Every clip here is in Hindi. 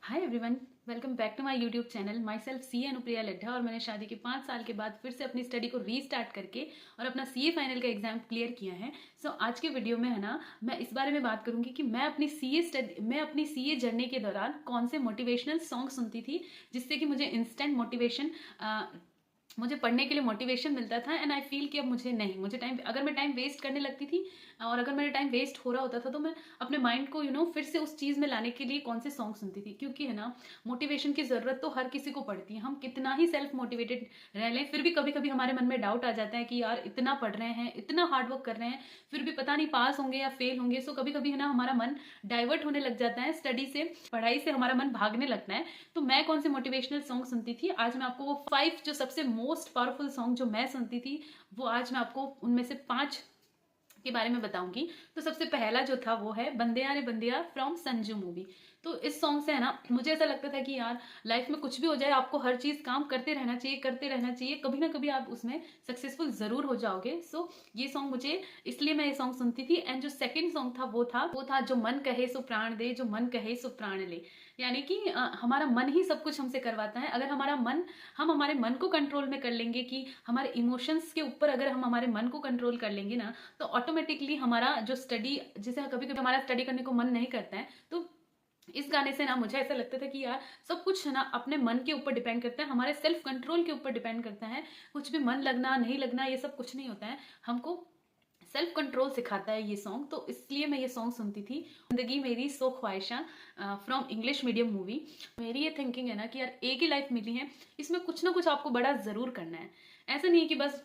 Hi everyone, welcome back to my YouTube channel. Myself C Anupriya Laddha. और मैंने शादी के 5 साल के बाद फिर से अपनी स्टडी को रीस्टार्ट करके और अपना सीए फाइनल का एग्जाम क्लियर किया है। आज के वीडियो में है ना, मैं इस बारे में बात करूंगी कि मैं अपनी सीए जर्नी के दौरान कौन से मोटिवेशनल सॉन्ग सुनती थी, जिससे कि मुझे इंस्टेंट मोटिवेशन मुझे पढ़ने के लिए मोटिवेशन मिलता था। एंड आई फील कि अब मुझे अगर मैं टाइम वेस्ट करने लगती थी और अगर मेरा टाइम वेस्ट हो रहा होता था, तो मैं अपने माइंड को फिर से उस चीज़ में लाने के लिए कौन से सॉन्ग सुनती थी। क्योंकि है ना, मोटिवेशन की ज़रूरत तो हर किसी को पड़ती है। हम कितना ही सेल्फ मोटिवेटेड रह लें, फिर भी कभी कभी हमारे मन में डाउट आ जाता है कि यार इतना पढ़ रहे हैं, इतना हार्डवर्क कर रहे हैं, फिर भी पता नहीं पास होंगे या फेल होंगे। सो कभी कभी है ना, हमारा मन डाइवर्ट होने लग जाता है स्टडी से, पढ़ाई से हमारा मन भागने लगता है। तो मैं कौन से मोटिवेशनल सॉन्ग सुनती थी, आज मैं आपको वो 5 जो सबसे मोस्ट पावरफुल सॉन्ग जो मैं सुनती थी, वो आज मैं आपको उनमें से 5 के बारे में बताऊंगी। तो सबसे पहला जो था वो है बंदिया रे बंदिया फ्रॉम संजू मूवी। तो इस सॉन्ग से है ना, मुझे ऐसा लगता था कि यार लाइफ में कुछ भी हो जाए, आपको हर चीज़ काम करते रहना चाहिए, कभी ना कभी आप उसमें सक्सेसफुल ज़रूर हो जाओगे। ये सॉन्ग मुझे, इसलिए मैं ये सॉन्ग सुनती थी। एंड जो सेकंड सॉन्ग था वो था जो मन कहे सो प्राण दे, जो मन कहे सो प्राण ले। यानी कि हमारा मन ही सब कुछ हमसे करवाता है। अगर हम हमारे मन को कंट्रोल में कर लेंगे, कि हमारे इमोशंस के ऊपर अगर हम हमारे मन को कंट्रोल कर लेंगे ना, तो ऑटोमेटिकली हमारा जो स्टडी, जैसे कभी कभी हमारा स्टडी करने को मन नहीं करता है, तो इस गाने से ना मुझे ऐसा लगता था कि यार सब कुछ है ना अपने मन के ऊपर डिपेंड करता है, हमारे सेल्फ कंट्रोल के ऊपर डिपेंड करता है। कुछ भी मन लगना नहीं लगना ये सब कुछ नहीं होता है, हमको सेल्फ कंट्रोल सिखाता है ये सॉन्ग। तो इसलिए मैं ये सॉन्ग सुनती थी। जिंदगी मेरी सो ख्वाहिशां फ्रॉम इंग्लिश मीडियम मूवी। मेरी ये थिंकिंग है ना कि यार एक ही लाइफ मिली है, इसमें कुछ ना कुछ आपको बड़ा ज़रूर करना है। ऐसा नहीं है कि बस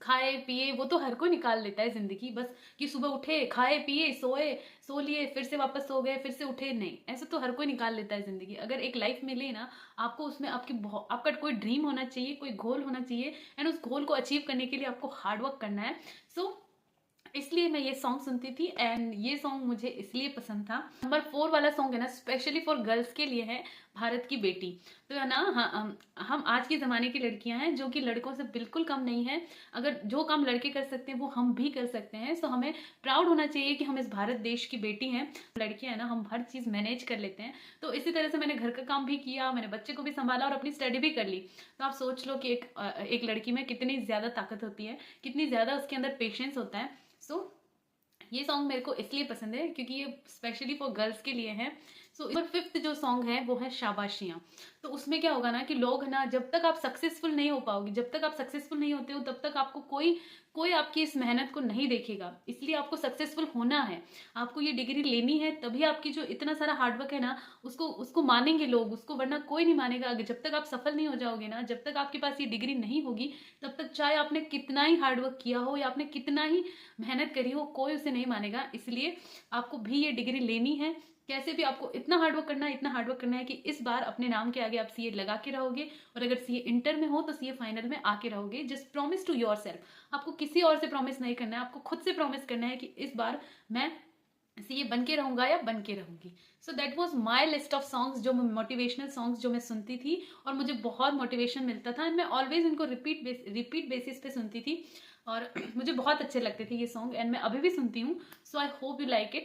खाए पिए, वो तो हर कोई निकाल लेता है जिंदगी, बस कि सुबह उठे, खाए पिए, सोए, सो लिए, फिर से वापस सो गए, फिर से उठे। नहीं, ऐसा तो हर कोई निकाल लेता है जिंदगी। अगर एक लाइफ मिले ना, आपको उसमें आपका कोई ड्रीम होना चाहिए, कोई गोल होना चाहिए। एंड उस गोल को अचीव करने के लिए आपको हार्डवर्क करना है। सो इसलिए मैं ये सॉन्ग सुनती थी। एंड ये सॉन्ग मुझे इसलिए पसंद था। नंबर 4 वाला सॉन्ग है ना, स्पेशली फॉर गर्ल्स के लिए है, भारत की बेटी। तो है ना, हम आज के ज़माने की लड़कियां हैं जो कि लड़कों से बिल्कुल कम नहीं है। अगर जो काम लड़के कर सकते हैं वो हम भी कर सकते हैं। सो हमें प्राउड होना चाहिए कि हम इस भारत देश की बेटी हैं। लड़कियां है ना, हम हर चीज़ मैनेज कर लेते हैं। तो इसी तरह से मैंने घर का काम भी किया, मैंने बच्चे को भी संभाला और अपनी स्टडी भी कर ली। तो आप सोच लो कि एक लड़की में कितनी ज़्यादा ताकत होती है, कितनी ज़्यादा उसके अंदर पेशेंस होता है। सो ये सॉन्ग मेरे को इसलिए पसंद है क्योंकि ये स्पेशली फॉर गर्ल्स के लिए है। नंबर 5 जो सॉन्ग है वो है शाबाशियाँ। तो उसमें क्या होगा ना कि लोग ना, जब तक आप सक्सेसफुल नहीं हो पाओगे, जब तक आप सक्सेसफुल नहीं होते हो, तब तक आपको कोई कोई आपकी इस मेहनत को नहीं देखेगा। इसलिए आपको सक्सेसफुल होना है, आपको ये डिग्री लेनी है, तभी आपकी जो इतना सारा हार्डवर्क है ना, उसको उसको मानेंगे लोग, उसको, वरना कोई नहीं मानेगा। अगर जब तक आप सफल नहीं हो जाओगे ना, जब तक आपके पास ये डिग्री नहीं होगी, तब तक चाहे आपने कितना ही हार्डवर्क किया हो या आपने कितना ही मेहनत करी हो, कोई उसे नहीं मानेगा। इसलिए आपको भी ये डिग्री लेनी है। कैसे भी आपको इतना हार्डवर्क करना है कि इस बार अपने नाम के आगे आप सीए लगा के रहोगे। और अगर सीए इंटर में हो तो सीए फाइनल में आके रहोगे। Just promise to your self. आपको किसी और से प्रॉमिस नहीं करना है, आपको खुद से प्रॉमिस करना है कि इस बार मैं सीए बन के रहूंगा या बन के रहूंगी। So that was my list of songs, जो मोटिवेशनल सॉन्ग्स जो मैं सुनती थी और मुझे बहुत मोटिवेशन मिलता था। एंड मैं ऑलवेज इनको रिपीट बेसिस पे सुनती थी और मुझे बहुत अच्छे लगते थे ये सॉन्ग। एंड मैं अभी भी सुनती हूँ। So I hope you like it.